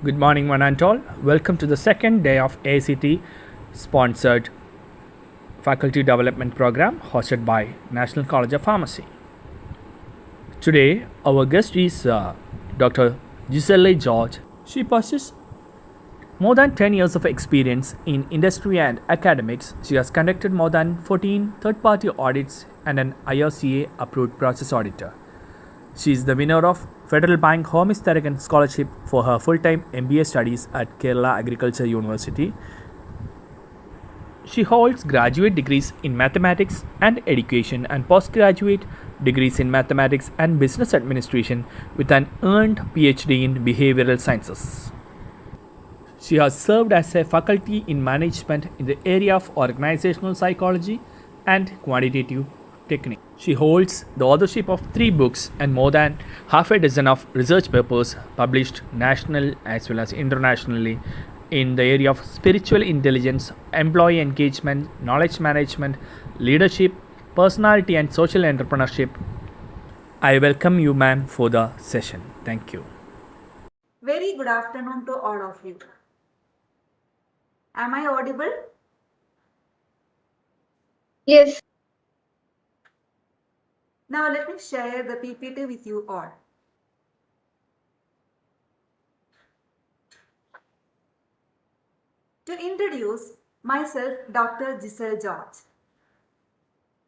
Good morning, one and all. Welcome to the second day of ACT sponsored faculty development program hosted by National College of Pharmacy. Today, our guest is Dr. Giselle George. She possesses more than 10 years of experience in industry and academics. She has conducted more than 14 third party audits and an IRCA approved process auditor. She is the winner of Federal Bank Home Tharagan Scholarship for her full-time MBA studies at Kerala Agriculture University. She holds graduate degrees in mathematics and education and postgraduate degrees in mathematics and business administration with an earned PhD in behavioral sciences. She has served as a faculty in management in the area of organizational psychology and quantitative technique. She holds the authorship of 3 books and more than half a dozen of research papers published national as well as internationally in the area of spiritual intelligence, employee engagement, knowledge management, leadership, personality and social entrepreneurship. I welcome you, ma'am, for the session. Thank you. Very good afternoon to all of you. Am I audible? Yes. Now let me share the PPT with you all. To introduce myself, Dr. Giselle George.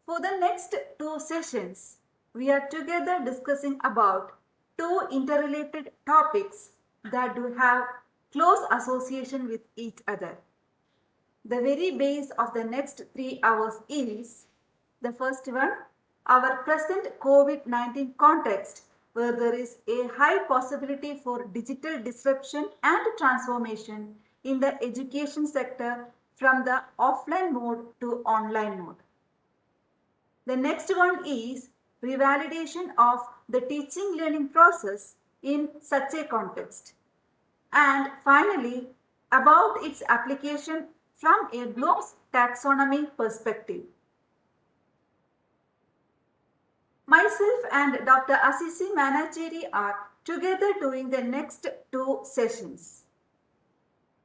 For the next 2 sessions, we are together discussing about 2 interrelated topics that do have close association with each other. The very base of the next 3 hours is the first one, our present COVID-19 context, where there is a high possibility for digital disruption and transformation in the education sector from the offline mode to online mode. The next one is revalidation of the teaching learning process in such a context. And finally, about its application from a Bloom's taxonomy perspective. Myself and Dr. Asisi Manacheri are together doing the next 2 sessions.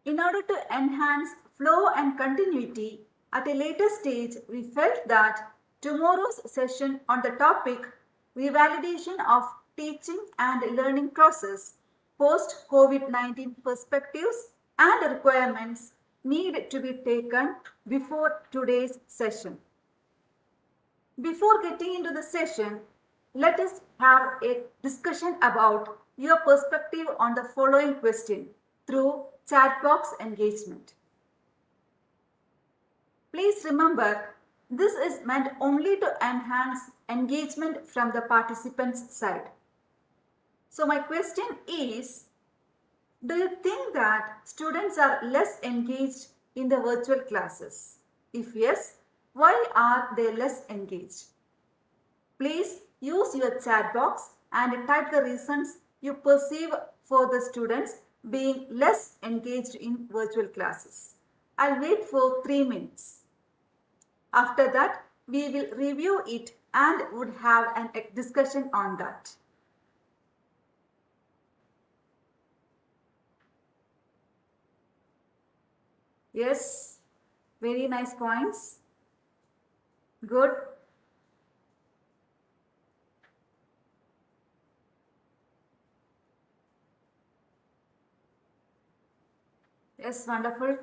In order to enhance flow and continuity, at a later stage, we felt that tomorrow's session on the topic revalidation of teaching and learning process post COVID-19 perspectives and requirements need to be taken before today's session. Before getting into the session, let us have a discussion about your perspective on the following question through chat box engagement. Please remember, this is meant only to enhance engagement from the participants' side. So my question is, do you think that students are less engaged in the virtual classes? If yes, why are they less engaged? Please use your chat box and type the reasons you perceive for the students being less engaged in virtual classes. I'll wait for 3 minutes. After that, we will review it and would have a discussion on that. Yes, very nice points. Good. Yes, wonderful.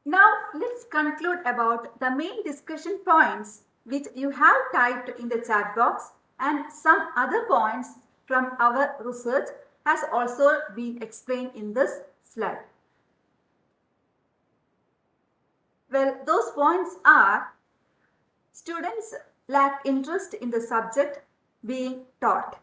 Now let's conclude about the main discussion points which you have typed in the chat box, and some other points from our research has also been explained in this slide. Well, those points are: students lack interest in the subject being taught.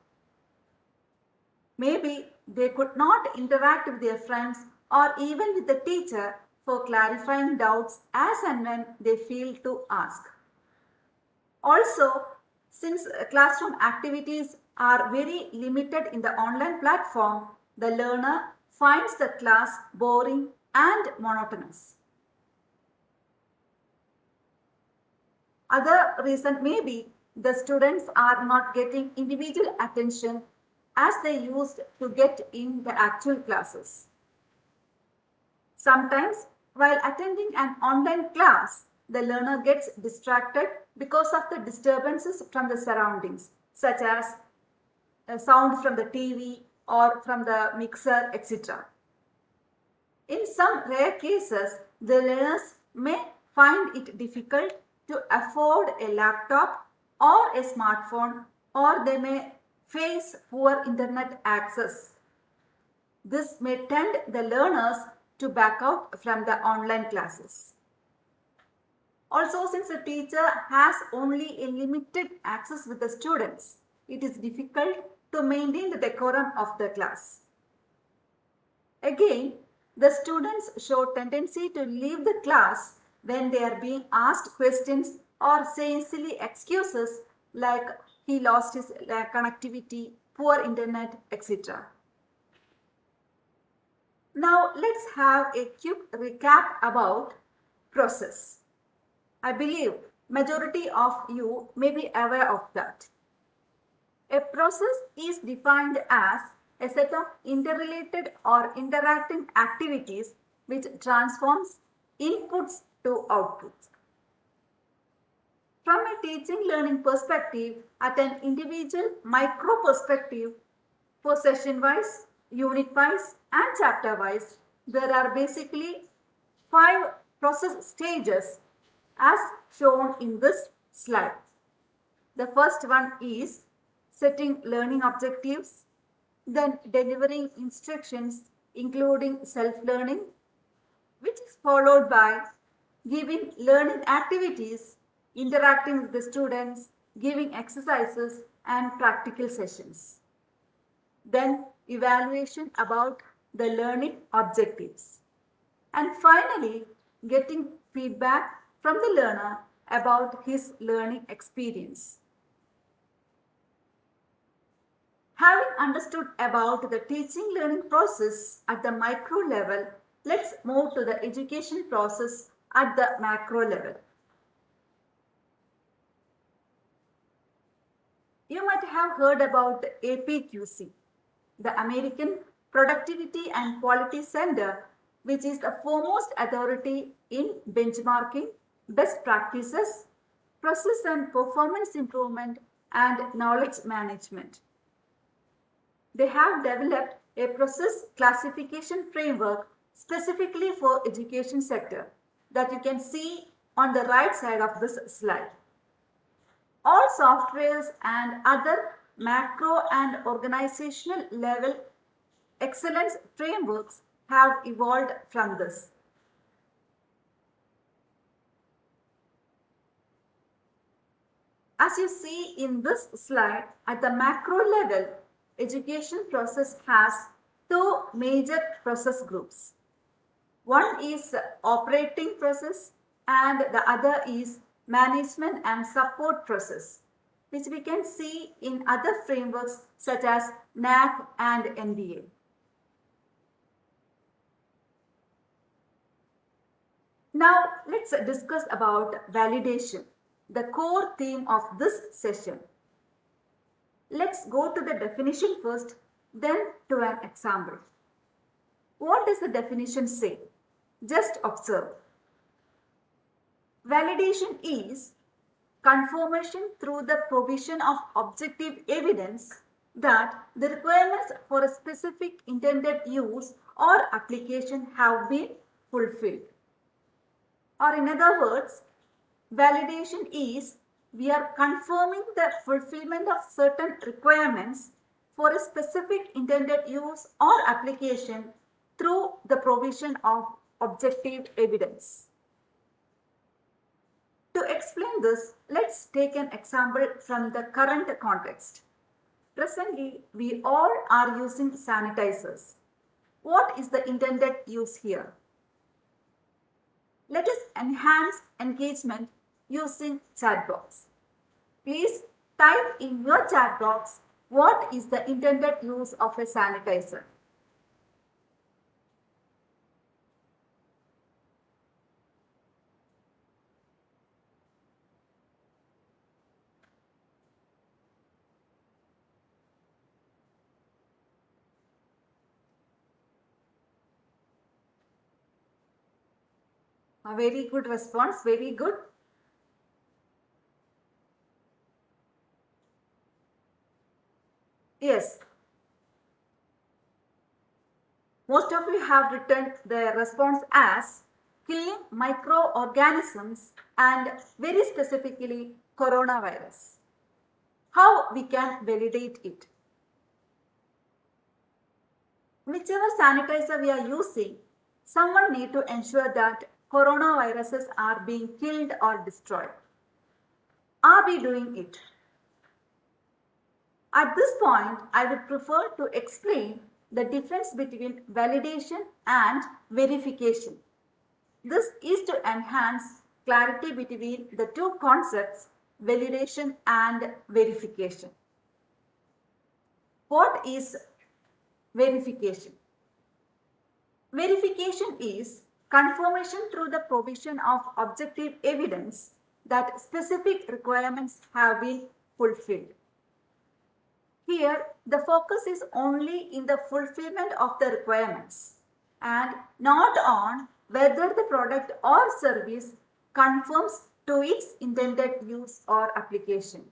Maybe they could not interact with their friends or even with the teacher for clarifying doubts as and when they feel to ask. Also, since classroom activities are very limited in the online platform, the learner finds the class boring and monotonous. Other reason may be the students are not getting individual attention as they used to get in the actual classes. Sometimes, while attending an online class, the learner gets distracted because of the disturbances from the surroundings, such as sound from the TV or from the mixer, etc. In some rare cases, the learners may find it difficult to afford a laptop or a smartphone, or they may face poor internet access. This may tempt the learners to back out from the online classes. Also, since the teacher has only a limited access with the students, it is difficult to maintain the decorum of the class. Again, the students show tendency to leave the class when they are being asked questions or saying silly excuses like he lost his connectivity, poor internet, etc. Now let's have a quick recap about process. I believe majority of you may be aware of that. A process is defined as a set of interrelated or interacting activities which transforms inputs to outputs. From a teaching learning perspective, at an individual micro perspective, for session wise, unit wise, and chapter wise, there are basically 5 process stages as shown in this slide. The first one is setting learning objectives, then delivering instructions including self-learning, which is followed by giving learning activities, interacting with the students, giving exercises and practical sessions. Then evaluation about the learning objectives. And finally, getting feedback from the learner about his learning experience. Having understood about the teaching learning process at the micro level, let's move to the education process at the macro level. You might have heard about APQC, the American Productivity and Quality Center, which is the foremost authority in benchmarking, best practices, process and performance improvement, and knowledge management. They have developed a process classification framework specifically for education sector that you can see on the right side of this slide. All softwares and other macro and organizational level excellence frameworks have evolved from this. As you see in this slide, at the macro level, education process has 2 major process groups. One is operating process and the other is management and support process, which we can see in other frameworks such as NAAC and NBA. Now let's discuss about validation, the core theme of this session. Let's go to the definition first, then to an example. What does the definition say? Just observe. Validation is confirmation through the provision of objective evidence that the requirements for a specific intended use or application have been fulfilled. Or in other words, validation is we are confirming the fulfillment of certain requirements for a specific intended use or application through the provision of objective evidence. To explain this, let's take an example from the current context. Presently, we all are using sanitizers. What is the intended use here? Let us enhance engagement using chat box. Please type in your chat box what is the intended use of a sanitizer. A very good response, very good. Yes, most of you have written the response as killing microorganisms and very specifically coronavirus. How we can validate it? Whichever sanitizer we are using, someone need to ensure that coronaviruses are being killed or destroyed. Are we doing it? At this point, I would prefer to explain the difference between validation and verification. This is to enhance clarity between the two concepts, validation and verification. What is verification? Verification is confirmation through the provision of objective evidence that specific requirements have been fulfilled. Here, the focus is only in the fulfillment of the requirements and not on whether the product or service conforms to its intended use or application.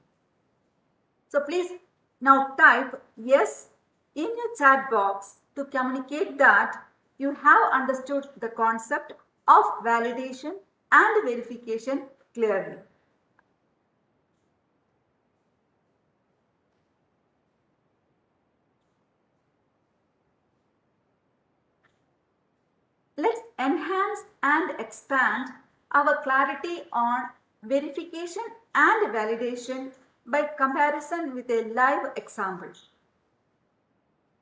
So please now type yes in your chat box to communicate that you have understood the concept of validation and verification clearly. Let's enhance and expand our clarity on verification and validation by comparison with a live example.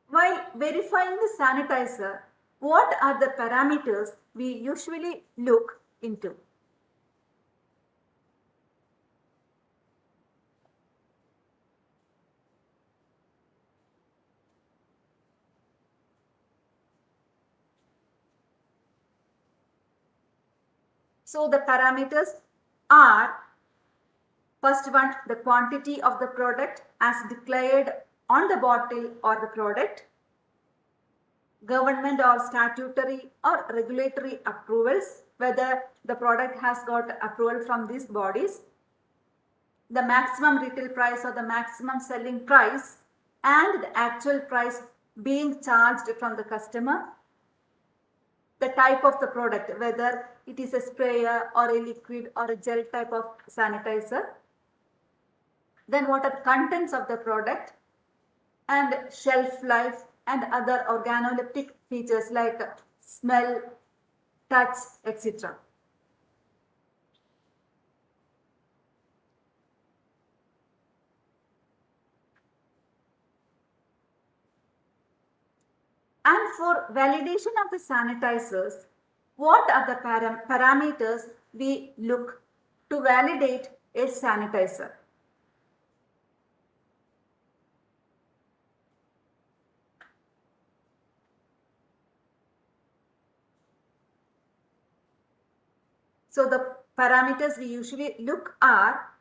While verifying the sanitizer, what are the parameters we usually look into? So the parameters are first one, the quantity of the product as declared on the bottle or the product, government or statutory or regulatory approvals, whether the product has got approval from these bodies, the maximum retail price or the maximum selling price, and the actual price being charged from the customer, the type of the product, whether it is a sprayer or a liquid or a gel type of sanitizer, then what are the contents of the product, and shelf life and other organoleptic features like smell, touch, etc. And for validation of the sanitizers, what are the parameters we look to validate a sanitizer? So the parameters we usually look are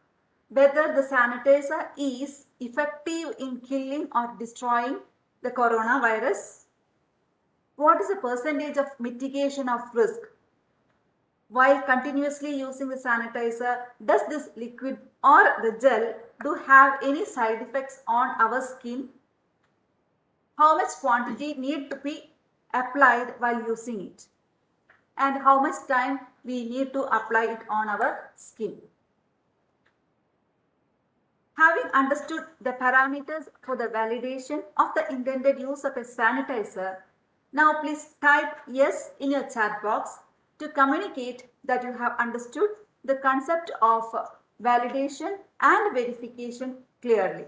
whether the sanitizer is effective in killing or destroying the coronavirus. What is the percentage of mitigation of risk? While continuously using the sanitizer, does this liquid or the gel do have any side effects on our skin? How much quantity need to be applied while using it? And how much time we need to apply it on our skin? Having understood the parameters for the validation of the intended use of a sanitizer, now please type yes in your chat box to communicate that you have understood the concept of validation and verification clearly.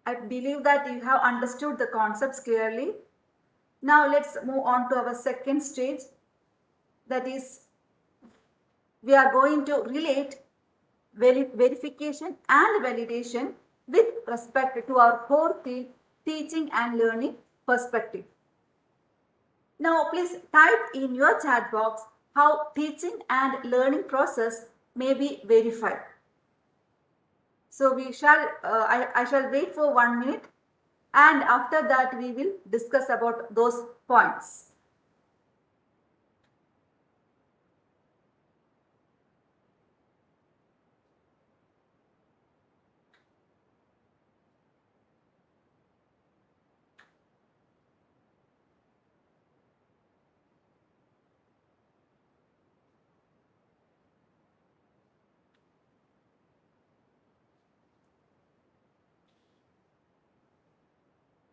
I believe that you have understood the concepts clearly. Now let's move on to our second stage, that is we are going to relate verification and validation with respect to our core teaching and learning perspective. Now please type in your chat box how teaching and learning process may be verified. So I shall wait for 1 minute, and after that we will discuss about those points.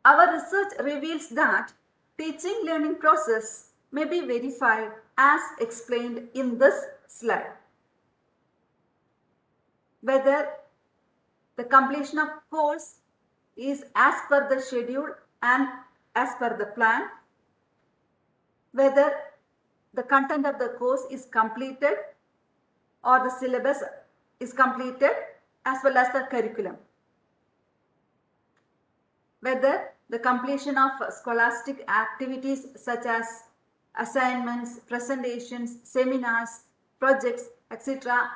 Our research reveals that teaching learning process may be verified as explained in this slide. Whether the completion of course is as per the schedule and as per the plan, whether the content of the course is completed or the syllabus is completed as well as the curriculum, whether the completion of scholastic activities such as assignments, presentations, seminars, projects, etc.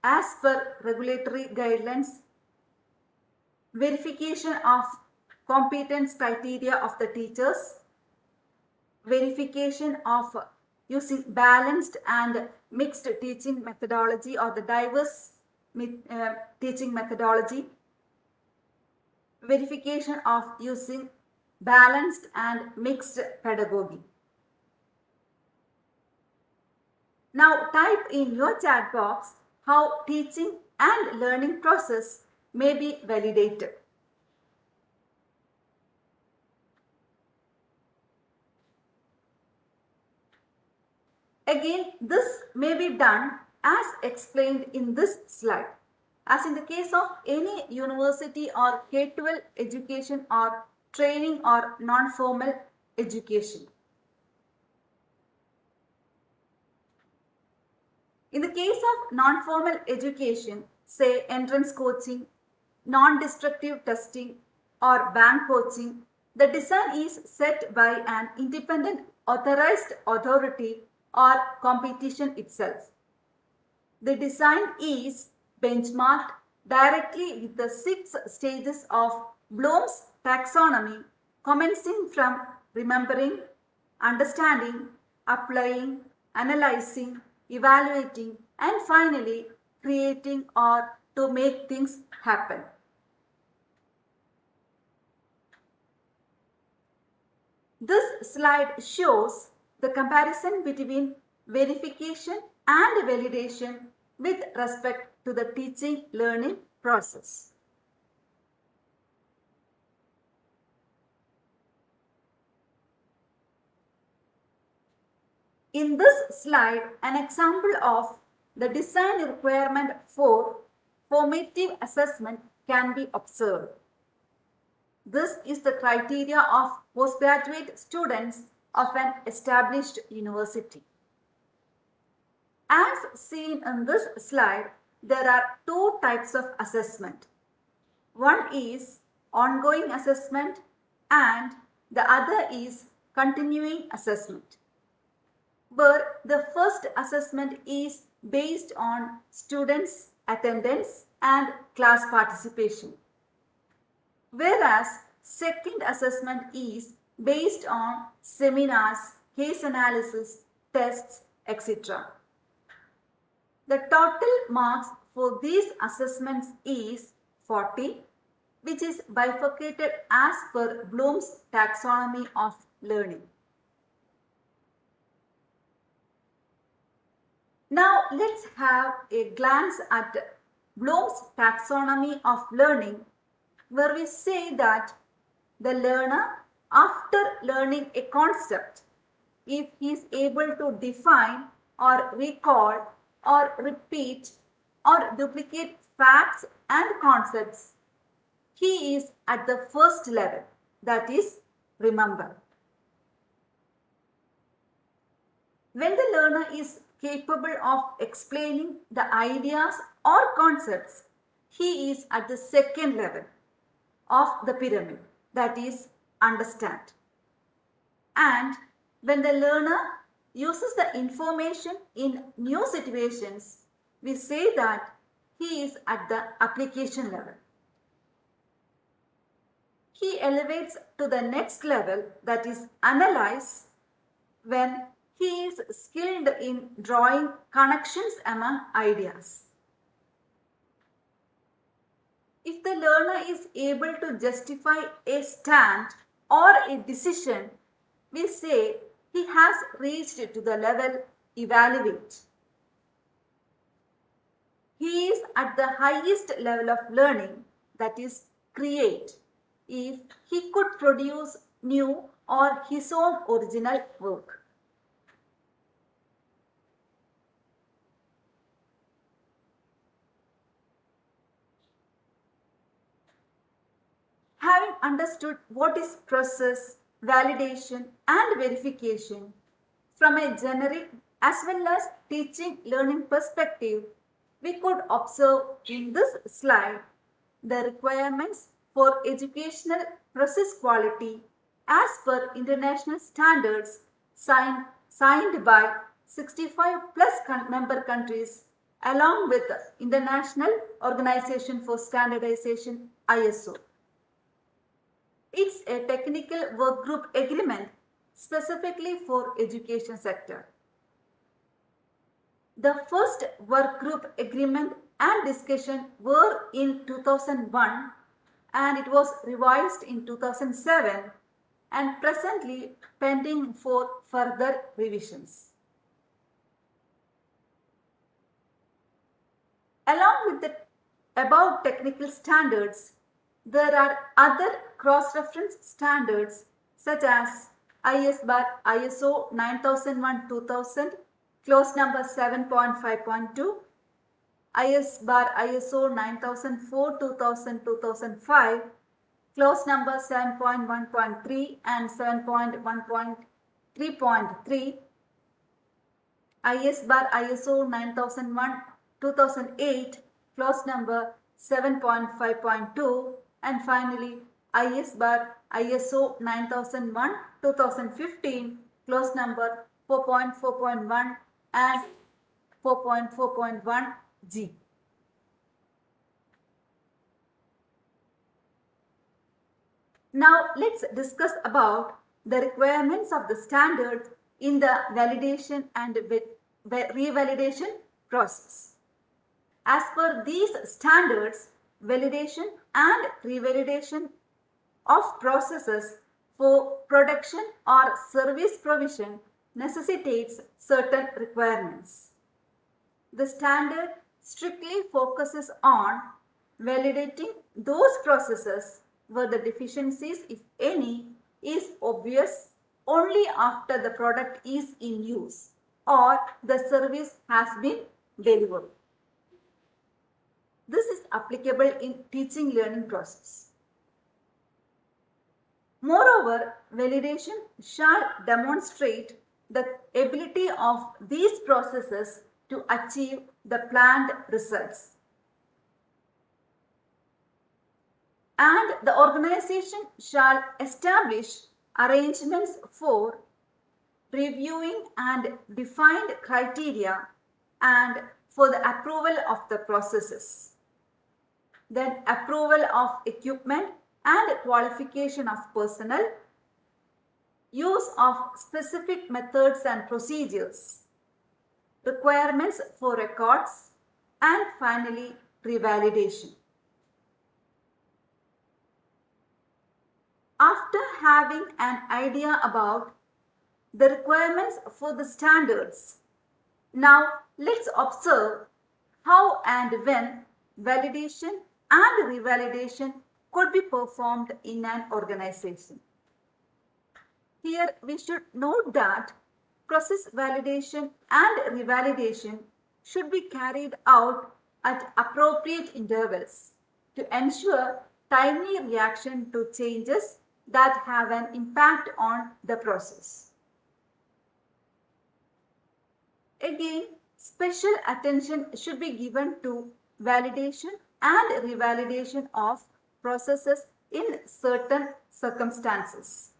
as per regulatory guidelines, verification of competence criteria of the teachers, verification of using balanced and mixed teaching methodology or the diverse teaching methodology, verification of using balanced and mixed pedagogy. Now type in your chat box how teaching and learning process may be validated. Again, this may be done as explained in this slide. As in the case of any university or K-12 education or training or non-formal education. In the case of non-formal education, say entrance coaching, non-destructive testing or bank coaching, the design is set by an independent authorized authority or competition itself. The design is benchmarked directly with the 6 stages of Bloom's taxonomy, commencing from remembering, understanding, applying, analyzing, evaluating, and finally creating or to make things happen. This slide shows the comparison between verification and validation with respect to the teaching learning process. In this slide, an example of the design requirement for formative assessment can be observed. This is the criteria of postgraduate students of an established university. As seen in this slide, there are 2 types of assessment. One is ongoing assessment and the other is continuing assessment, where the first assessment is based on students' attendance and class participation, whereas second assessment is based on seminars, case analysis, tests, etc. The total marks for these assessments is 40, which is bifurcated as per Bloom's taxonomy of learning. Now let's have a glance at Bloom's taxonomy of learning, where we say that the learner, after learning a concept, if he is able to define or recall or repeat or duplicate facts and concepts, he is at the first level, that is, remember. When the learner is capable of explaining the ideas or concepts, he is at the second level of the pyramid, that is, understand. And when the learner uses the information in new situations, we say that he is at the application level. He elevates to the next level, that is, analyze, when he is skilled in drawing connections among ideas. If the learner is able to justify a stand or a decision, we say he has reached to the level evaluate. He is at the highest level of learning, that is, create, if he could produce new or his own original work. Having understood what is process, validation and verification from a generic as well as teaching learning perspective, we could observe in this slide the requirements for educational process quality as per international standards signed by 65 plus member countries along with the International Organization for Standardization ISO. It's a technical work group agreement specifically for education sector. The first work group agreement and discussion were in 2001 and it was revised in 2007 and presently pending for further revisions. Along with the above technical standards, there are other cross-reference standards such as ISO 9001-2000, clause number 7.5.2, ISO 9004-2000-2005, clause number 7.1.3 and 7.1.3.3, ISO 9001-2008, clause number 7.5.2, and finally ISO 9001-2015, clause number 4.4.1 and 4.4.1G. Now let's discuss about the requirements of the standard in the validation and revalidation process. As per these standards, validation and revalidation of processes for production or service provision necessitates certain requirements. The standard strictly focuses on validating those processes where the deficiencies, if any, is obvious only after the product is in use or the service has been delivered. This is applicable in teaching learning process. Moreover, validation shall demonstrate the ability of these processes to achieve the planned results. And the organization shall establish arrangements for reviewing and defined criteria and for the approval of the processes. Then approval of equipment and qualification of personnel, use of specific methods and procedures, requirements for records, and finally revalidation. After having an idea about the requirements for the standards, now let's observe how and when validation and revalidation could be performed in an organization. Here we should note that process validation and revalidation should be carried out at appropriate intervals to ensure timely reaction to changes that have an impact on the process. Again, special attention should be given to validation and revalidation of processes in certain circumstances.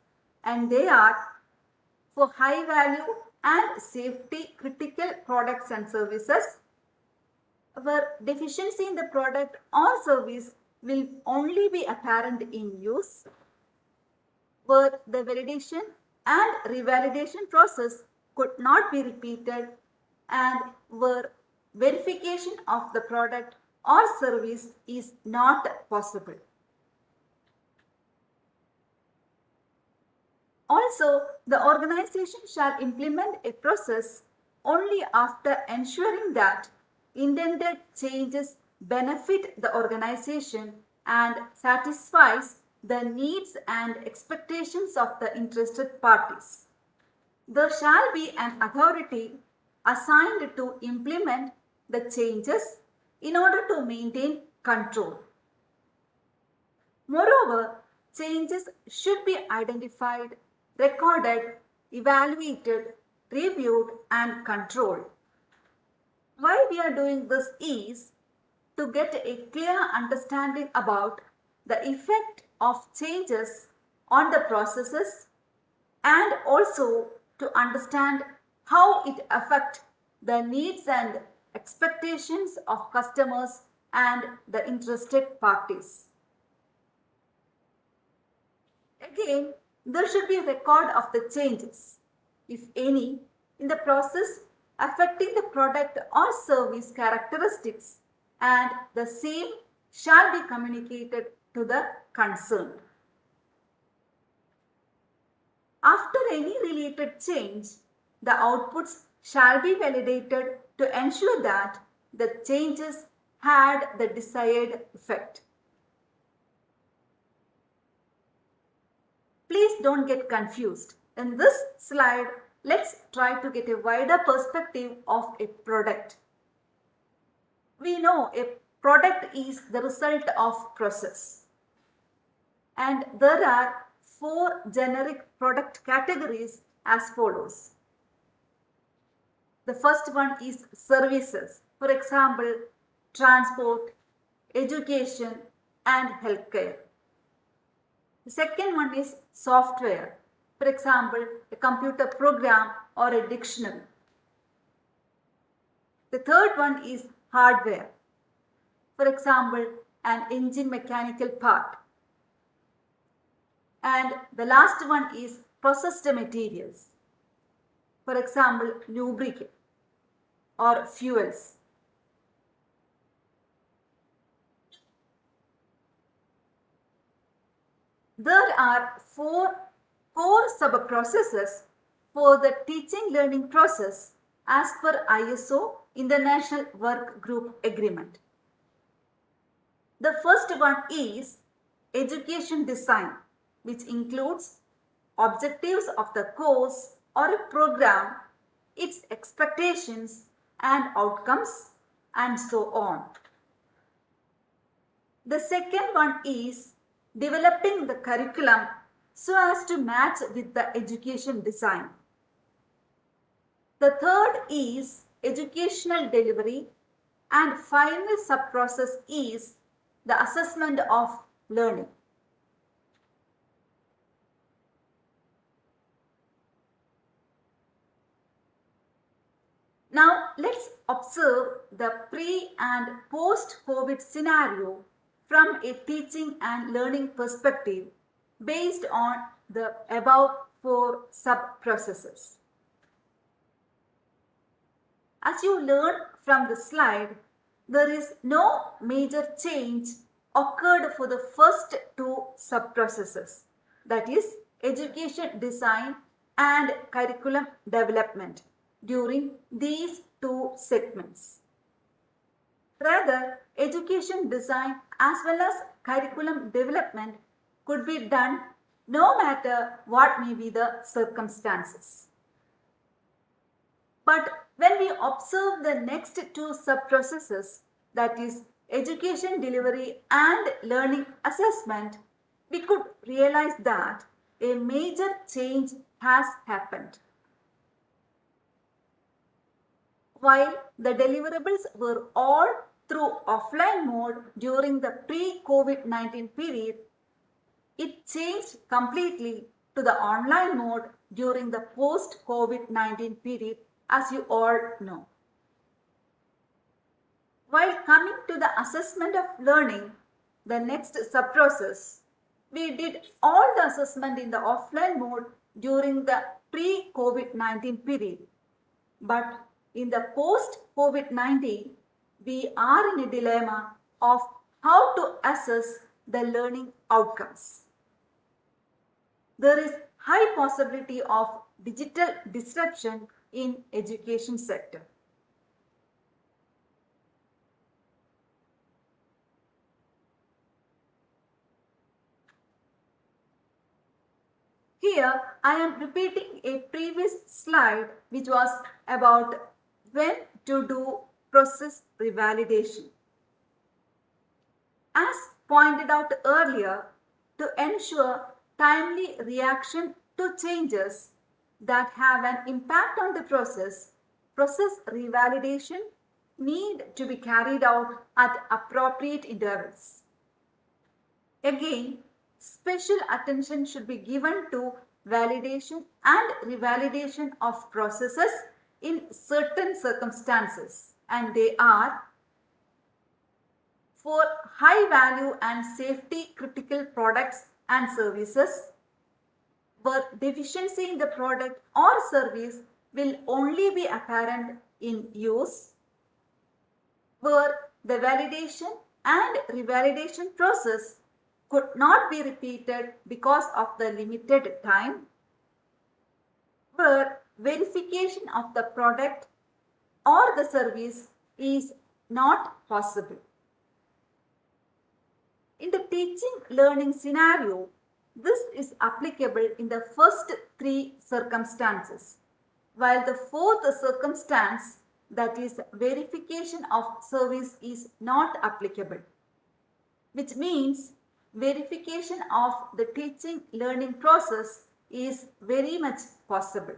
And they are for high value and safety critical products and services, where deficiency in the product or service will only be apparent in use, where the validation and revalidation process could not be repeated, and where verification of the product or service is not possible. Also, the organization shall implement a process only after ensuring that intended changes benefit the organization and satisfies the needs and expectations of the interested parties. There shall be an authority assigned to implement the changes in order to maintain control. Moreover, changes should be identified, recorded, evaluated, reviewed, and controlled. Why we are doing this is to get a clear understanding about the effect of changes on the processes, and also to understand how it affects the needs and expectations of customers and the interested parties. Again, there should be a record of the changes, if any, in the process affecting the product or service characteristics, and the same shall be communicated to the concerned. After any related change, the outputs shall be validated to ensure that the changes had the desired effect. Please don't get confused. In this slide, let's try to get a wider perspective of a product. We know a product is the result of process. And there are 4 generic product categories as follows. The first one is services. For example, transport, education, and healthcare. The second one is software. For example, a computer program or a dictionary. The third one is hardware. For example, an engine mechanical part. And the last one is processed materials. For example, lubricant or fuels. There are 4 core sub-processes for the teaching learning process as per ISO International Work Group Agreement. The first one is education design, which includes objectives of the course or a program, its expectations and outcomes, and so on. The second one is developing the curriculum so as to match with the education design. The third is educational delivery, and final sub-process is the assessment of learning. Now let's observe the pre and post-COVID scenario from a teaching and learning perspective based on the above 4 sub-processes. As you learn from the slide, there is no major change occurred for the first 2 sub-processes, that is education design and curriculum development, during these 2 segments. Rather, education design as well as curriculum development could be done no matter what may be the circumstances. But when we observe the next 2 sub-processes, that is education delivery and learning assessment, we could realize that a major change has happened. While the deliverables were all through offline mode during the pre-COVID-19 period, it changed completely to the online mode during the post-COVID-19 period, as you all know. While coming to the assessment of learning, the next sub-process, we did all the assessment in the offline mode during the pre-COVID-19 period. But in the post-COVID-19, we are in a dilemma of how to assess the learning outcomes. There is high possibility of digital disruption in education sector. Here I am repeating a previous slide which was about when to do process revalidation. As pointed out earlier, to ensure timely reaction to changes that have an impact on the process revalidation need to be carried out at appropriate intervals. Again, special attention should be given to validation and revalidation of processes in certain circumstances, and they are for high value and safety critical products and services, where deficiency in the product or service will only be apparent in use, where the validation and revalidation process could not be repeated because of the limited time, where verification of the product or the service is not possible. In the teaching learning scenario, this is applicable in the first three circumstances, while the fourth circumstance, that is verification of service, is not applicable, which means verification of the teaching learning process is very much possible.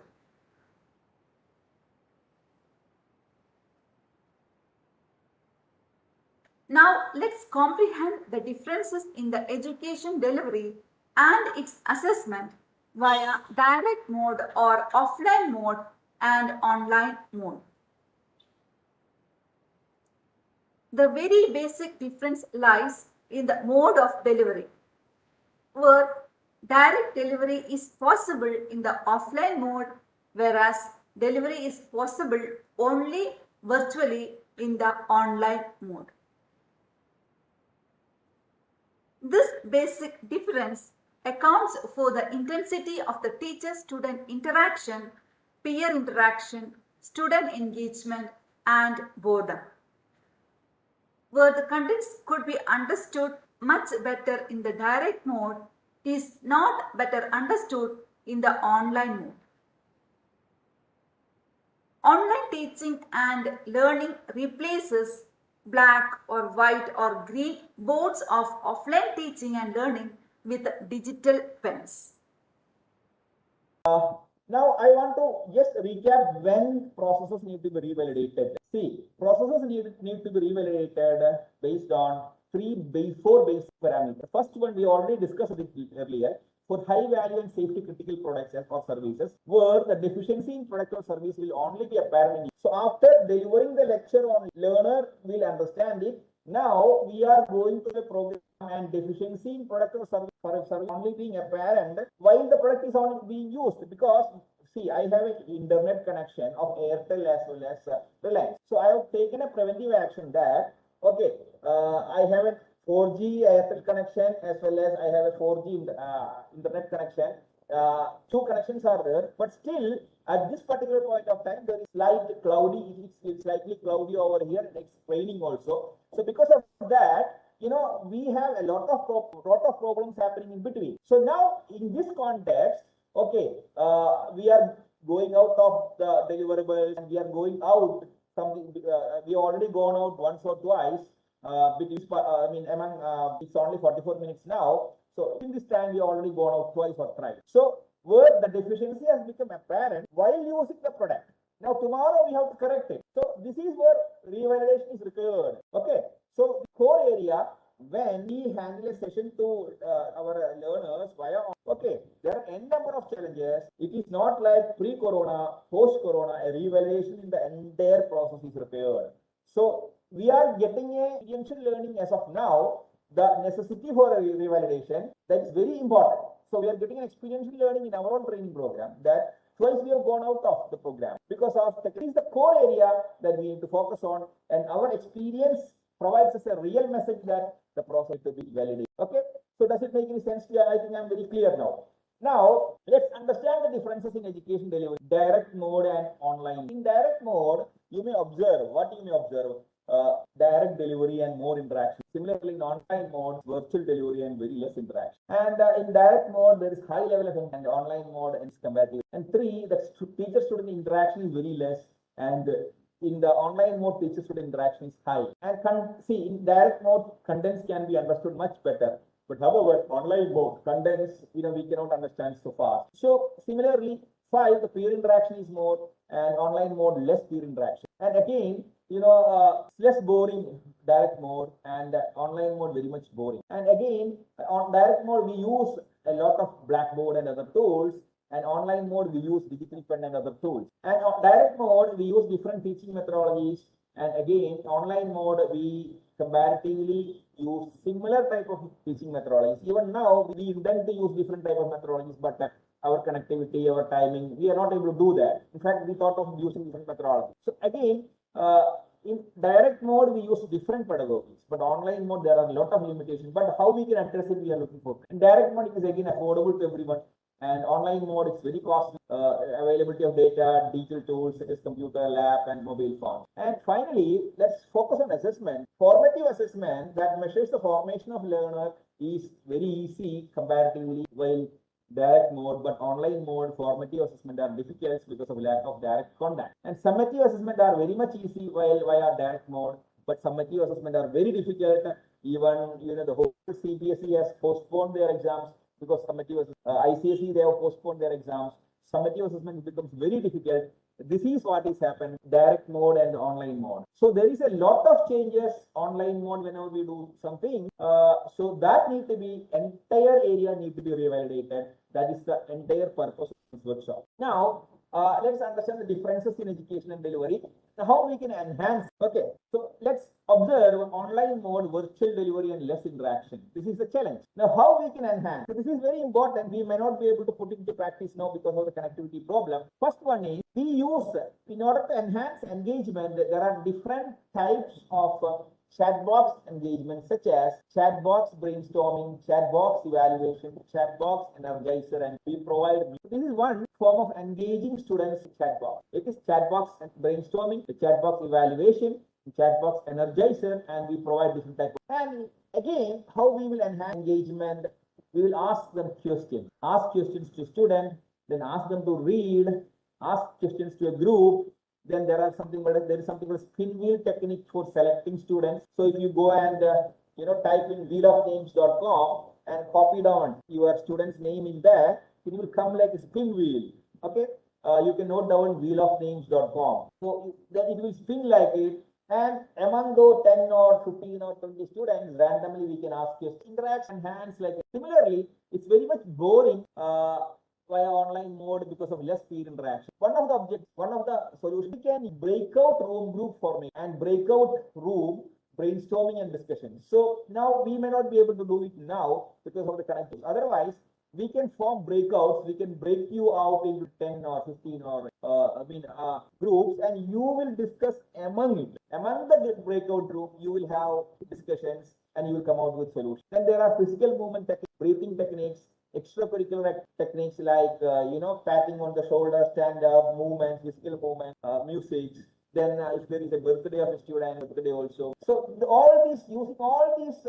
Now let's comprehend the differences in the education delivery and its assessment via direct mode or offline mode and online mode. The very basic difference lies in the mode of delivery, where direct delivery is possible in the offline mode, whereas delivery is possible only virtually in the online mode. This basic difference accounts for the intensity of the teacher-student interaction, peer interaction, student engagement, and boredom. Where the contents could be understood much better in the direct mode is not better understood in the online mode. Online teaching and learning replaces black or white or green boards of offline teaching and learning with digital pens. Now I want to just recap when processes need to be revalidated. See, processes need to be revalidated based on four basic parameters. First one we already discussed it earlier. For high value and safety critical products or services, where the deficiency in product or service will only be apparent. So after delivering the lecture on, learner will understand it. Now we are going to the program and deficiency in product or service only being apparent while the product is only being used, because see, I have an internet connection of Airtel as well as Reliance. So I have taken a preventive action that, okay, I have a 4G Airtel connection as well as I have a 4G internet connection. Two connections are there, but still at this particular point of time there is slight cloudy. It's slightly cloudy over here. It's raining also. So because of that, we have a lot of problems happening in between. So now in this context, okay, we are going out of the deliverables and we are going out. We already gone out once or twice. it's only 44 minutes now. So in this time, we already gone out twice or thrice. So where the deficiency has become apparent while using the product. Now tomorrow we have to correct it. So this is where revalidation is required. Okay. So the core area when we handle a session to our learners via okay, there are n number of challenges. It is not like pre-corona, post-corona, a revaluation in the entire process is required. So we are getting a experiential learning as of now. The necessity for a revalidation, that is very important. So we are getting an experiential learning in our own training program that twice we have gone out of the program because of this is the core area that we need to focus on, and our experience provides us a real message that the process to be validated. Okay, so does it make any sense to you? I think I'm very clear now. Now let's understand the differences in education delivery, direct mode and online. In direct mode, you may observe direct delivery and more interaction. Similarly, in online mode, virtual delivery and very less interaction. And in direct mode, there is high level of and online mode and comparative. And three, the teacher-student interaction is very less, and in the online mode, teacher-student interaction is high. And see, in direct mode, contents can be understood much better. But however, online mode, contents, we cannot understand so fast. So similarly, 5, the peer interaction is more, and online mode, less peer interaction. And again, less boring direct mode, and online mode very much boring. And again, on direct mode, we use a lot of Blackboard and other tools, and online mode, we use digital pen and other tools. And on direct mode, we use different teaching methodologies. And again, online mode, we comparatively use similar type of teaching methodologies. Even now, we intend to use different type of methodologies, but our connectivity, our timing, we are not able to do that. In fact, we thought of using different methodologies. So again, in direct mode, we use different pedagogies, but online mode, there are a lot of limitations. But how we can address it, we are looking for. In direct mode, it is again affordable to everyone. And online mode, it's very costly. Availability of data, digital tools such as computer, lab, and mobile phone. And finally, let's focus on assessment. Formative assessment that measures the formation of learner is very easy comparatively, while direct mode, but online mode formative assessment are difficult because of lack of direct contact. And summative assessment are very much easy while via direct mode, but summative assessment are very difficult. Even the whole CBSE has postponed their exams because summative ICSE, they have postponed their exams. Summative assessment becomes very difficult. This is what is happened, direct mode and online mode. So there is a lot of changes online mode whenever we do something. So that need to be, entire area need to be revalidated. That is the entire purpose of this workshop. Now, let's understand the differences in education and delivery. Now, how we can enhance. Okay, so let's observe online mode, virtual delivery, and less interaction. This is the challenge. Now, how we can enhance? So this is very important. We may not be able to put it into practice now because of the connectivity problem. First one is we use, in order to enhance engagement, there are different types of chat box engagement, such as chat box brainstorming, chat box evaluation, chat box energizer, and we provide. This is one form of engaging students in chat box. It is chat box brainstorming, the chat box evaluation, the chat box energizer, and we provide different types. And again, how we will enhance engagement? We will ask them questions. Ask questions to students, then ask them to read. Ask questions to a group. Then there is something called spin wheel technique for selecting students. So if you go and type in wheelofnames.com and copy down your student's name in there, it will come like a spin wheel. Okay, you can note down wheelofnames.com. So then it will spin like it, and among those 10 or 15 or 20 students, randomly we can ask questions, interact, enhance. Like similarly, it's very much boring via online mode because of less peer interaction. One of the solutions, we can breakout room group forming and breakout room brainstorming and discussion. So now we may not be able to do it now because of the connectivity. Otherwise, we can form breakouts. We can break you out into 10 or 15 or groups, and you will discuss among it. Among the breakout group, you will have discussions and you will come out with solutions. Then there are physical movement techniques, breathing techniques, extracurricular techniques like patting on the shoulder, stand up, movements, physical movement, music. Then if there is a birthday of a student, birthday also. So using all these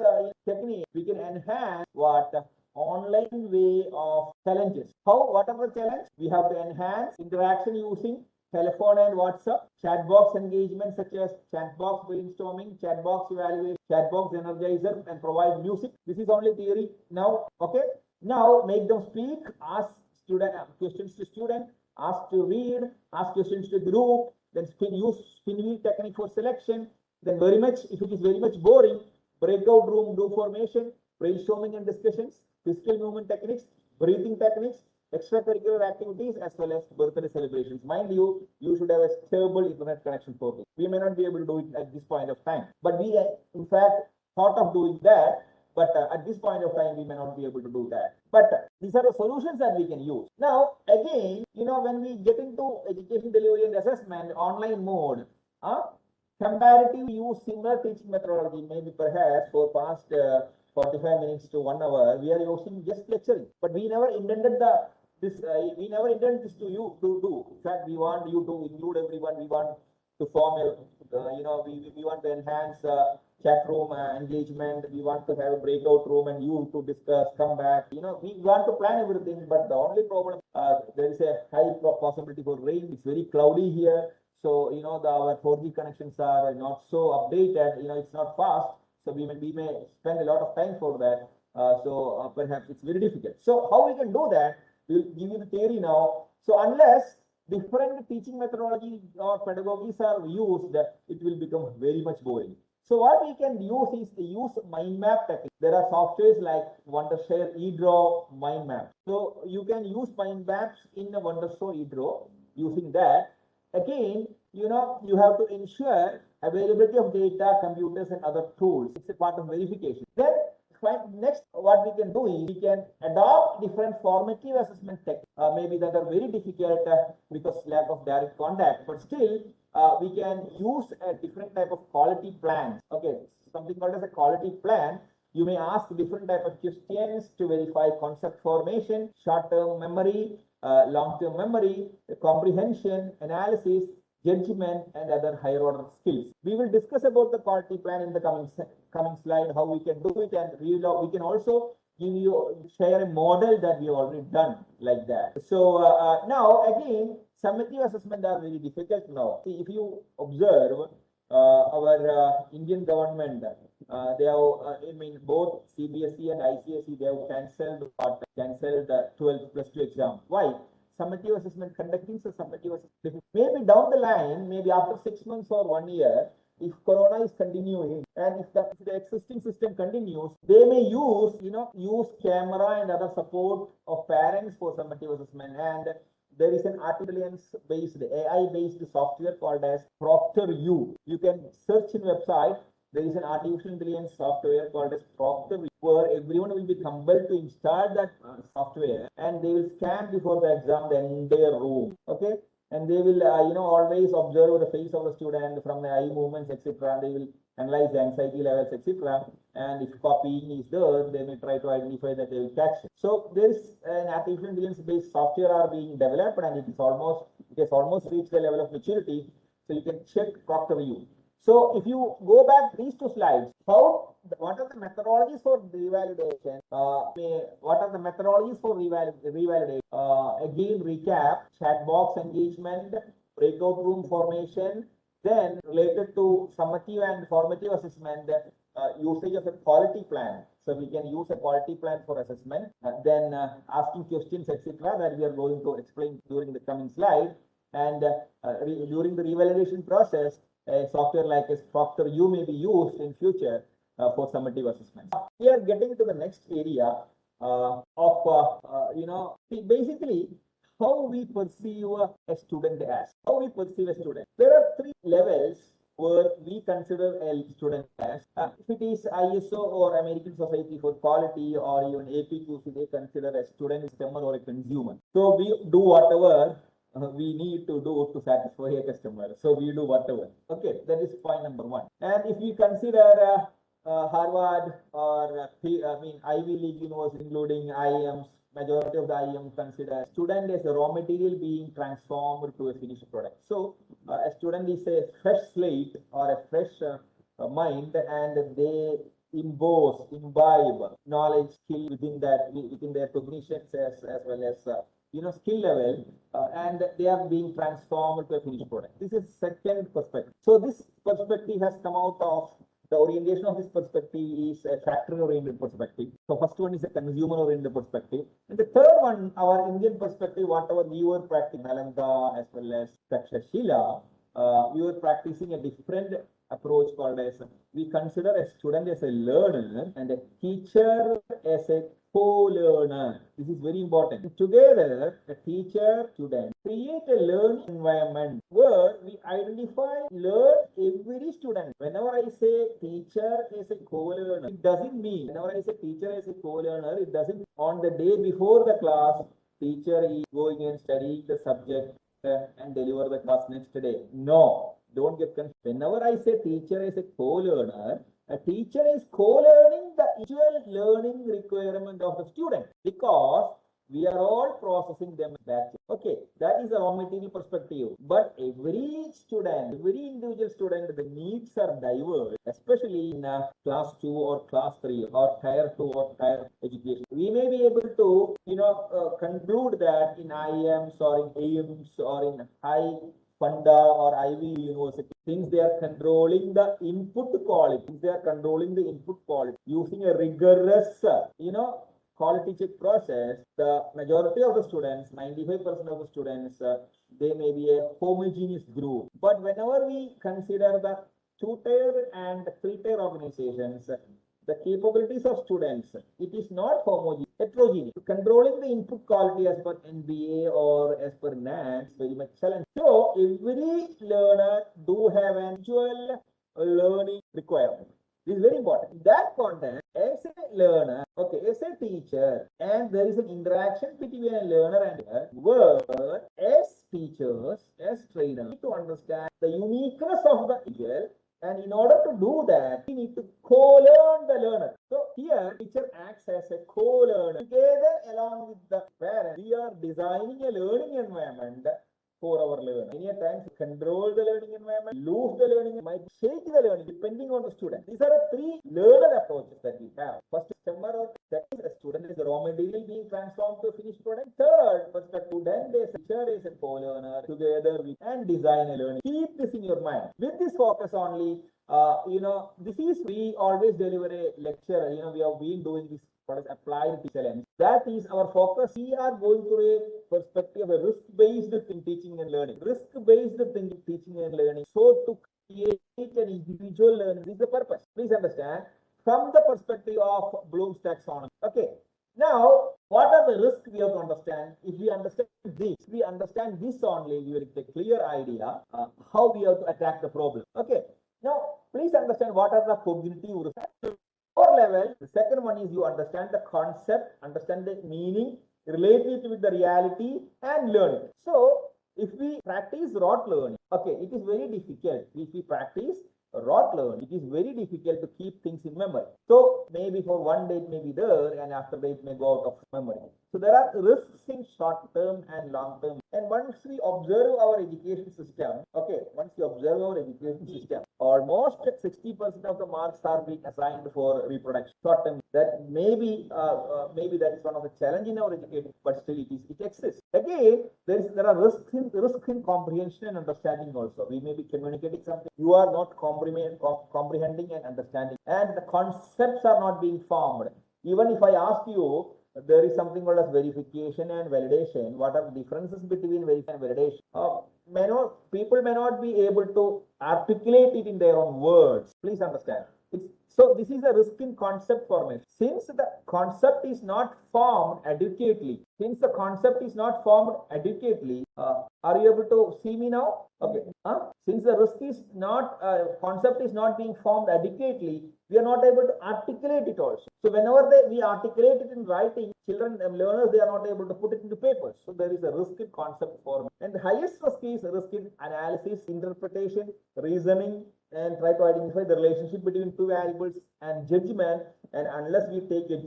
techniques, we can enhance what online way of challenges. What are the challenges? We have to enhance interaction using telephone and WhatsApp, chat box engagement such as chat box brainstorming, chat box evaluation, chat box energizer, and provide music. This is only theory now. Okay. Now make them speak, ask student questions to student, ask to read, ask questions to group, then use spin wheel technique for selection. Then very much, if it is very much boring, breakout room do formation, brainstorming and discussions, physical movement techniques, breathing techniques, extracurricular activities, as well as birthday celebrations. Mind you, you should have a stable internet connection for this. We may not be able to do it at this point of time, but we in fact thought of doing that. But at this point of time, we may not be able to do that. But these are the solutions that we can use. Now, again, when we get into education delivery and assessment, online mode, comparative use similar teaching methodology, maybe perhaps for past 45 minutes to 1 hour, we are using just lecturing. But we never intended this to you to do. In fact, we want you to include everyone. We want to form a, we want to enhance chat room engagement. We want to have a breakout room and you to discuss, come back. We want to plan everything, but the only problem, there is a high possibility for rain. It's very cloudy here. So, our 4G connections are not so updated. It's not fast. So we may spend a lot of time for that. So perhaps it's very difficult. So how we can do that? We'll give you the theory now. So unless different teaching methodologies or pedagogies are used, it will become very much boring. So what we can use is to use mind map technique. There are softwares like Wondershare, eDraw, mind map. So you can use mind maps in a Wondershare, eDraw. Using that, again, you have to ensure availability of data, computers, and other tools. It's a part of verification. Then next, what we can do is we can adopt different formative assessment techniques, maybe that are very difficult because lack of direct contact, but still we can use a different type of quality plans. Okay, something called as a quality plan. You may ask different type of questions to verify concept formation, short-term memory, long-term memory, comprehension, analysis, judgment, and other higher order skills. We will discuss about the quality plan in the coming slide, how we can do it, and we can also share a model that we have already done like that. So now again, summative assessment are very difficult now. See, if you observe our Indian government, they have, both CBSE and ICSE, they have cancelled the 12th plus 2 exam. Why? Summative assessment, conducting a summative assessment. Maybe down the line, maybe after 6 months or 1 year, if corona is continuing and if the existing system continues, they may use camera and other support of parents for summative assessment. And there is an intelligence-based, AI-based software called as Proctor-U. You can search in website. There is an artificial intelligence software called as Proctor, where everyone will be compelled to install that software, and they will scan before the exam the entire room. Okay, and they will always observe the face of the student from the eye movements, etc. They will analyze the anxiety levels, etc. And if copying is there, they may try to identify that they will catch it. So there is an artificial intelligence-based software are being developed, and it has almost reached the level of maturity. So you can check Proctor-U. So if you go back these 2 slides, what are the methodologies for revalidation? What are the methodologies for revalidation? Again, recap: chat box engagement, breakout room formation, then related to summative and formative assessment, usage of a quality plan. So we can use a quality plan for assessment, then asking questions, etc., that we are going to explain during the coming slide. And during the revalidation process, a software like a Proctor-U may be used in future for summative assessment. We are getting to the next area basically how we perceive a student as. How we perceive a student. There are 3 levels where we consider a student as. If it is ISO or American Society for Quality or even APQC, they consider a student as a customer or a consumer. So we do whatever we need to do to satisfy a customer. So we do whatever. Okay, that is point number 1. And if we consider Harvard or Ivy League university, including IIMs, majority of the IIM consider student as a raw material being transformed to a finished product. So a student is a fresh slate or a fresh mind, and they imbibe knowledge, skill within their cognitions as well as skill level, and they are being transformed to a finished product. This is second perspective. So this perspective has come out of the orientation of this perspective is a factory-oriented perspective. So first one is a consumer-oriented perspective. And the third one, our Indian perspective, whatever we were practicing, Nalanda as well as Takshashila, we were practicing a different approach called as we consider a student as a learner and a teacher as a co-learner. This is very important. Together, the teacher, student, create a learning environment where we identify, learn every student. Whenever I say teacher is a co-learner, it doesn't mean, whenever I say teacher is a co-learner, it doesn't on the day before the class, teacher is going and studying the subject and deliver the class next day. No, don't get confused. Whenever I say teacher is a co-learner, a teacher is co-learning the actual learning requirement of the student because we are all processing them back. Okay, that is the raw material perspective. But every student, every individual student, the needs are diverse, especially in class 2 or class 3 or tier 2 or tier education. We may be able to, conclude that in IIMs or in AIMS or in high Funda or Ivy University, since they are controlling the input quality, using a rigorous, quality check process, the majority of the students, 95% of the students, they may be a homogeneous group. But whenever we consider the 2-tier and 3-tier organizations, the capabilities of students, it is not homogeneous, heterogeneous. Controlling the input quality as per NBA or as per NAT is very much challenging. So every learner do have an actual learning requirement. This is very important. In that context, as a learner, as a teacher, and there is an interaction between a learner and a where as teachers, as trainers, need to understand the uniqueness of the individual. And in order to do that, we need to co-learn the learner. So here, teacher acts as a co-learner. Together, along with the parent, we are designing a learning environment for our learner. Many times, control the learning environment, lose the learning, might shake the learning depending on the student. These are the 3 learner approaches that we have. First, second, a student is the raw material being transformed to a finished product. Third, perspective, then the teacher is a co-learner. Together, we can design a learning. Keep this in your mind. With this focus only, we always deliver a lecture. We have been doing this what is applied excellence. That is our focus. We are going through a perspective of a risk-based teaching and learning. Risk-based teaching and learning. So to create an individual learning is the purpose. Please understand from the perspective of Bloom's taxonomy. Okay. Now, what are the risks we have to understand? If we understand this only, we will get a clear idea how we have to attack the problem. Okay. Now, please understand what are the cognitive risks. Level, the second one is you understand the concept, understand the meaning, relate it with the reality and learn it. So if we practice rote learning, it is very difficult. If we practice rote learning, it is very difficult to keep things in memory. So maybe for one day it may be there and after that it may go out of memory. So there are risks in short term and long term. And once we observe our education system, almost 60% of the marks are being assigned for reproduction. Short term, that maybe that is one of the challenge in our education, but still it exists. Again, there are risks in comprehension and understanding also. We may be communicating something you are not comprehending and understanding, and the concepts are not being formed. Even if I ask you, there is something called as verification and validation. What are the differences between verification and validation? People may not be able to articulate it in their own words. Please understand. So this is a risk in concept formation. Since the concept is not formed adequately, are you able to see me now? Okay. Since the risk is not, concept is not being formed adequately, we are not able to articulate it also. So whenever we articulate it in writing, learners, they are not able to put it into papers. So there is a risk in concept formation. And the highest risk is risk in analysis, interpretation, reasoning, and try to identify the relationship between 2 variables and judgment. And unless we take a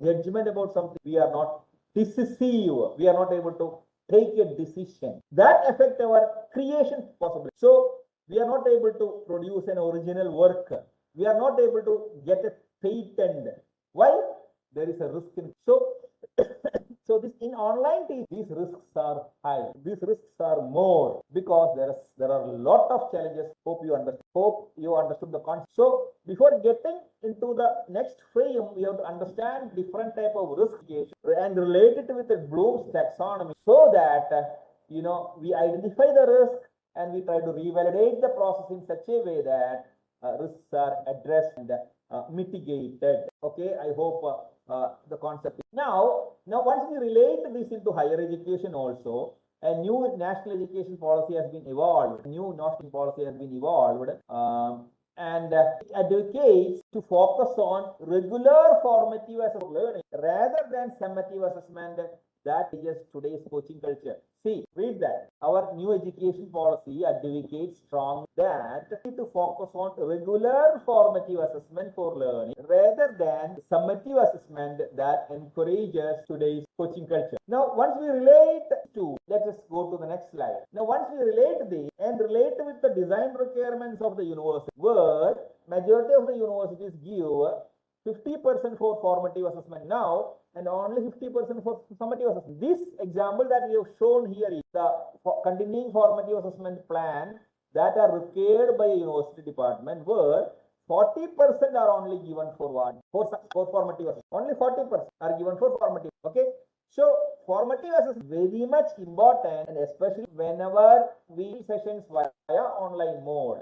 judgment about something, we are not decisive. We are not able to take a decision. That affects our creation possibility. So we are not able to produce an original work. We are not able to get a patent. Why? There is a risk in. So So this in online teaching, these risks are high. These risks are more because there are a lot of challenges. Hope you understood the concept. So before getting into the next frame, we have to understand different type of risk and relate it with the Bloom's taxonomy so that we identify the risk and we try to revalidate the process in such a way that risks are addressed and mitigated. Okay, I hope the concept. Now once we relate this into higher education also, a new national education policy has been evolved. And it advocates to focus on regular formative assessment learning rather than summative assessment that is today's coaching culture. See, read that. Our new education policy advocates strongly that to focus on regular formative assessment for learning rather than summative assessment that encourages today's coaching culture. Now, once we relate let's just go to the next slide. Now, once we relate this and relate with the design requirements of the university, where majority of the universities give 50% for formative assessment now and only 50% for summative assessment. This example that we have shown here is the continuing formative assessment plan that are required by a university department, where 40% are only given for what? For formative assessment. Only 40% are given for formative. Okay. So formative assessment is very much important, and especially whenever we sessions via online mode.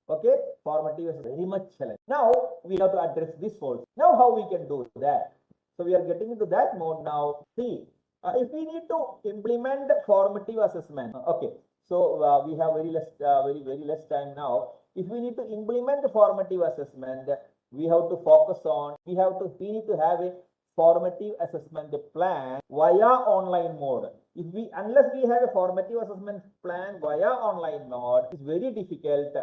Okay, formative is very much challenge. Now we have to address this also. Now how we can do that? So we are getting into that mode now. See, if we need to implement formative assessment, okay. So we have very less time now. If we need to implement formative assessment, we have to focus on. We need to have a formative assessment plan via online mode. Unless we have a formative assessment plan via online mode, it is very difficult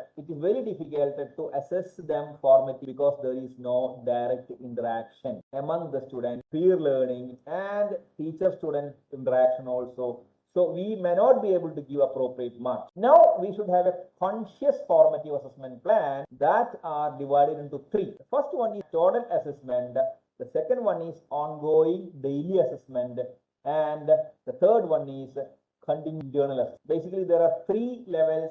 to assess them formative because there is no direct interaction among the students, peer learning and teacher-student interaction also. So we may not be able to give appropriate marks. Now we should have a conscious formative assessment plan that are divided into three. The first one is total assessment. The second one is ongoing daily assessment, and the third one is continuous internal assessment. Basically, there are three levels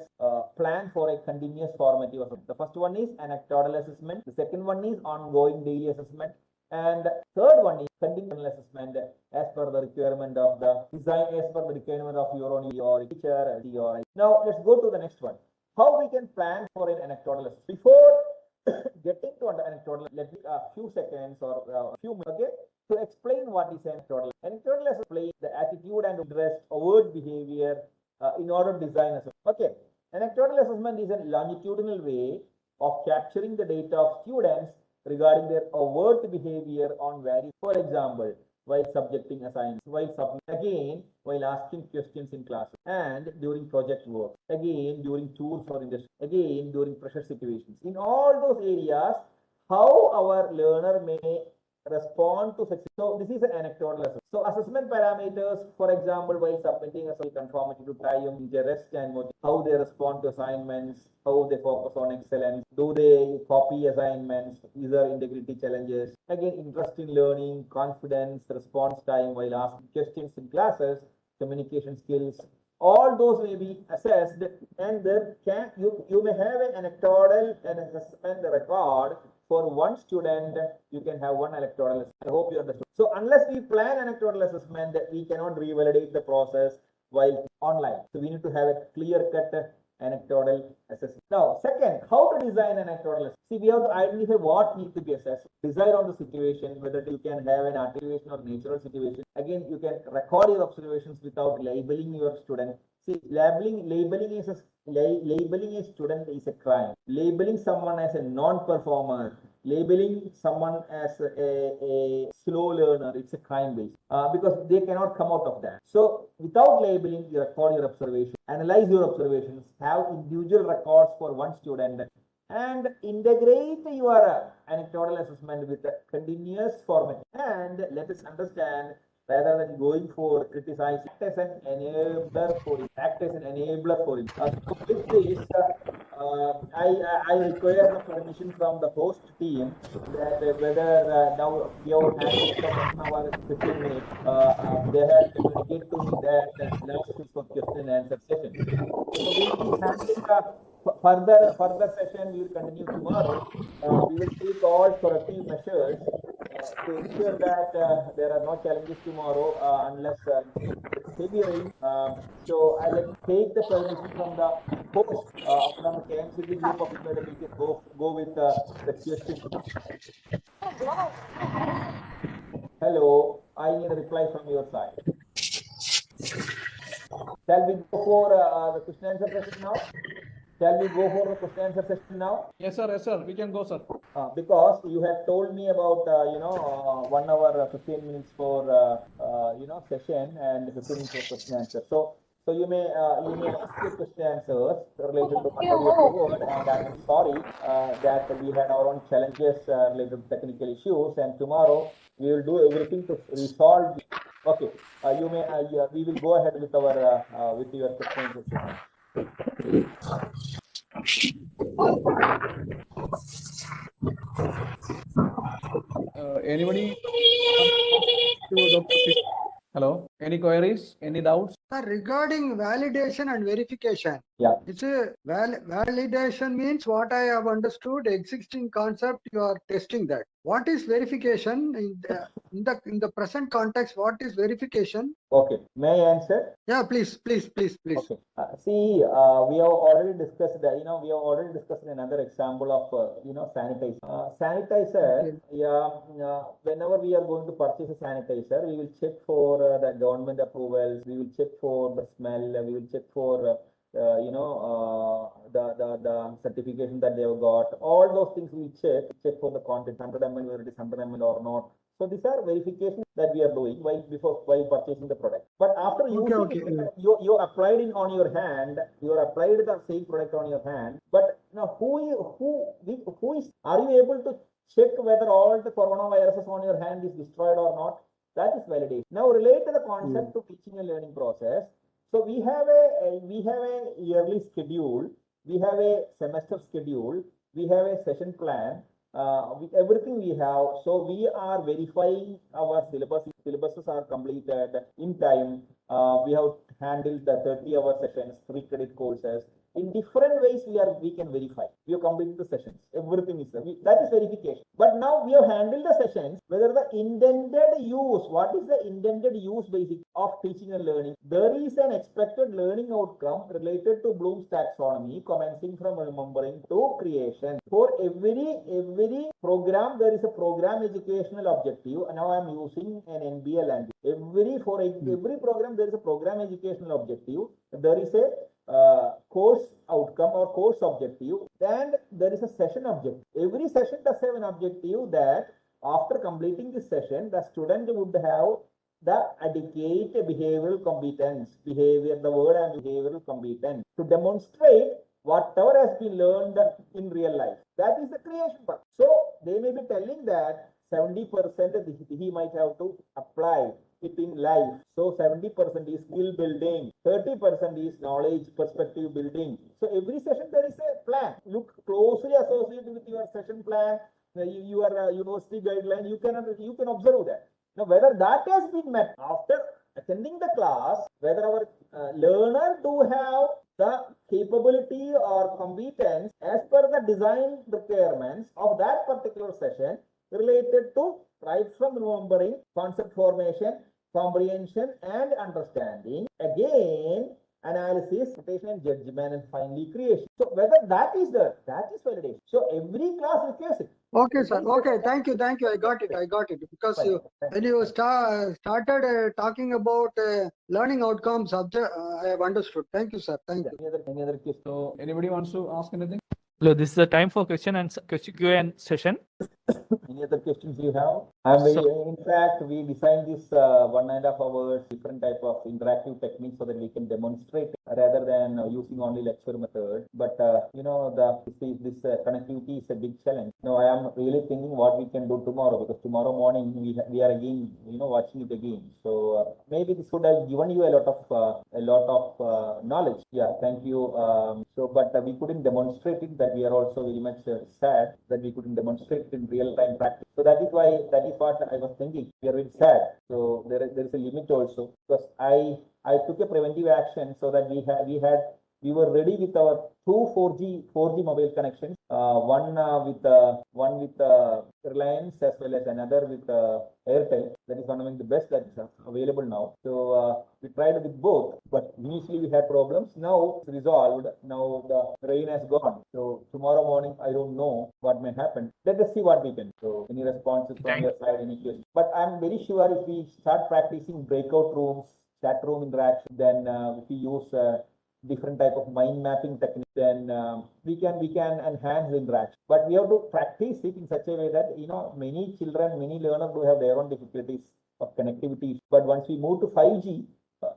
planned for a continuous formative assessment. The first one is anecdotal assessment. The second one is ongoing daily assessment, and the third one is continuous assessment as per the requirement of the design, as per the requirement of your own your teacher. Now let's go to the next one. How we can plan for an anecdotal assessment. Before getting to anecdotal, let me a few seconds or a few minutes, okay, to explain what is anecdotal. Anecdotal explains the attitude and interest, overt behavior in order to design assessment. Okay, anecdotal assessment is a longitudinal way of capturing the data of students regarding their overt behavior on various. For example, while subjecting assignments, while asking questions in classes, and during project work, again during tours or industry, again during pressure situations. In all those areas, how our learner may respond to such. So this is an anecdotal assessment. So assessment parameters, for example, while submitting a conformity to time, interest and motive, how they respond to assignments, how they focus on excellence, do they copy assignments, is there integrity challenges, again interest in learning, confidence, response time while asking questions in classes, communication skills, all those may be assessed, and then you may have an anecdotal and assessment record. For one student, you can have one anecdotal assessment. I hope you understood. So unless we plan anecdotal assessment, we cannot revalidate the process while online. So we need to have a clear-cut anecdotal assessment. Now, second, how to design an anecdotal assessment. See, we have to identify what needs to be assessed. Decide on the situation, whether you can have an articulation or natural situation. Again, you can record your observations without labeling your student. See, labeling a student is a crime. Labeling someone as a non-performer, labeling someone as a slow learner, it's a crime base because they cannot come out of that. So without labeling, you record your observations, analyze your observations, have individual records for one student, and integrate your anecdotal assessment with a continuous format. And let us understand, rather than going for criticize, act as an enabler for it. So with this, I require the permission from the host team that whether now we have handled the 1 hour 15 minutes, they have communicated to me that last is for question and answer session. So we will be handling the further session. We will continue tomorrow. We will take all corrective measures to ensure that there are no challenges tomorrow unless there is heavy rain. So I let take the permission from the host from the KMCT group of whether we can go with the question. Hello, I need a reply from your side. Shall we go for the question answer session now? Shall we go for the question answer session now? Yes, sir. Yes, sir. We can go, sir. Because you had told me about 1 hour 15 minutes for session and 15 minutes for question answer. So you may ask your question answers related to whatever you covered, and I'm sorry that we had our own challenges related to technical issues, and tomorrow we will do everything to resolve. Okay, you may we will go ahead with our with your question answer session. Anybody? To Dr. Fish? Hello. Any queries? Any doubts? Sir, regarding validation and verification, Yeah. it's a validation means what I have understood, existing concept, you are testing that. What is verification in the present context? What is verification? Okay, may I answer? Yeah, please. Okay. See, we have already discussed that. We have already discussed another example of sanitizer. Sanitizer. Okay. Yeah. Whenever we are going to purchase a sanitizer, we will check for the government approvals. We will check for the smell. We will check for the certification that they have got. All those things we check for the content, 100 ml, whether it is 100 ml or not. So these are verifications that we are doing while purchasing the product. But after using it, you applied it on your hand. You applied the same product on your hand. But now, are you able to check whether all the coronaviruses on your hand is destroyed or not? That is validation. Now, relate to the concept to teaching and learning process. So we have a yearly schedule. We have a semester schedule. We have a session plan. Everything we have, so we are verifying our syllabus. Syllabuses are completed in time. We have handled the 30-hour sessions, 3 credit courses. In different ways, we can verify. We have completed the sessions. Everything is there. That is verification. But now we have handled the sessions. Whether the intended use, what is the intended use basically of teaching and learning? There is an expected learning outcome related to Bloom's taxonomy, commencing from remembering to creation. For every program, there is a program educational objective. And now I am using an NBA language. For every program, there is a program educational objective. There is a course outcome or course objective, and there is a session objective. Every session does have an objective that after completing this session, the student would have the adequate behavioral competence. The word and behavioral competence to demonstrate whatever has been learned in real life. That is the creation part. So they may be telling that 70% he might have to apply it in life. So 70% is skill building, 30% is knowledge perspective building. So every session there is a plan. Look closely associated with your session plan, your university guideline. You can observe that. Now whether that has been met after attending the class, whether our learner do have the capability or competence as per the design requirements of that particular session related to right from remembering, concept formation, comprehension and understanding, again analysis, interpretation and judgment, and finally creation. So whether that is there, that is validation. So every class requires it. Okay, sir. Okay, thank you. I got it. Because when you started talking about learning outcomes, I have understood. Thank you, sir. Thank you. Any other question? So anybody wants to ask anything? Hello, this is the time for question and Q&A session. Any other questions you have? I'm very, So- in fact, we designed this 1.5 hours, different type of interactive techniques so that we can demonstrate rather than using only lecture method. But this connectivity is a big challenge. Now I am really thinking what we can do tomorrow, because tomorrow morning we are again watching it again. So maybe this would have given you a lot of knowledge. Yeah, thank you. But we couldn't demonstrate it. That we are also very much sad that we couldn't demonstrate it in real time practice. So that is what I was thinking. We are very sad. So there is a limit also, because I took a preventive action so that we were ready with our two 4G mobile connections, one with Reliance as well as another with Airtel. That is one of the best that is available now. So we tried with both, but initially we had problems. Now it's resolved. Now the rain has gone. So tomorrow morning I don't know what may happen. Let us see what we can. So any responses from your side, any questions? But I'm very sure if we start practicing breakout rooms, chat room interaction, then if we use different type of mind mapping technique, then we can enhance the interaction. But we have to practice it in such a way that many children, many learners do have their own difficulties of connectivity. But once we move to 5G,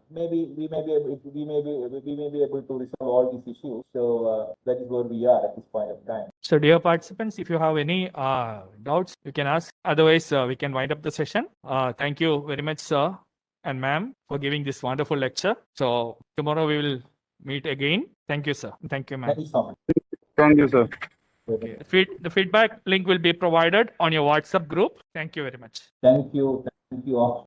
maybe we may be able to resolve all these issues. So that is where we are at this point of time. So, dear participants, if you have any doubts, you can ask. Otherwise, we can wind up the session. Thank you very much, sir and ma'am, for giving this wonderful lecture. So, tomorrow we will meet again. Thank you, sir. Thank you, ma'am. Thank you so much. Thank you, sir. Okay. The feedback link will be provided on your WhatsApp group. Thank you very much. Thank you all.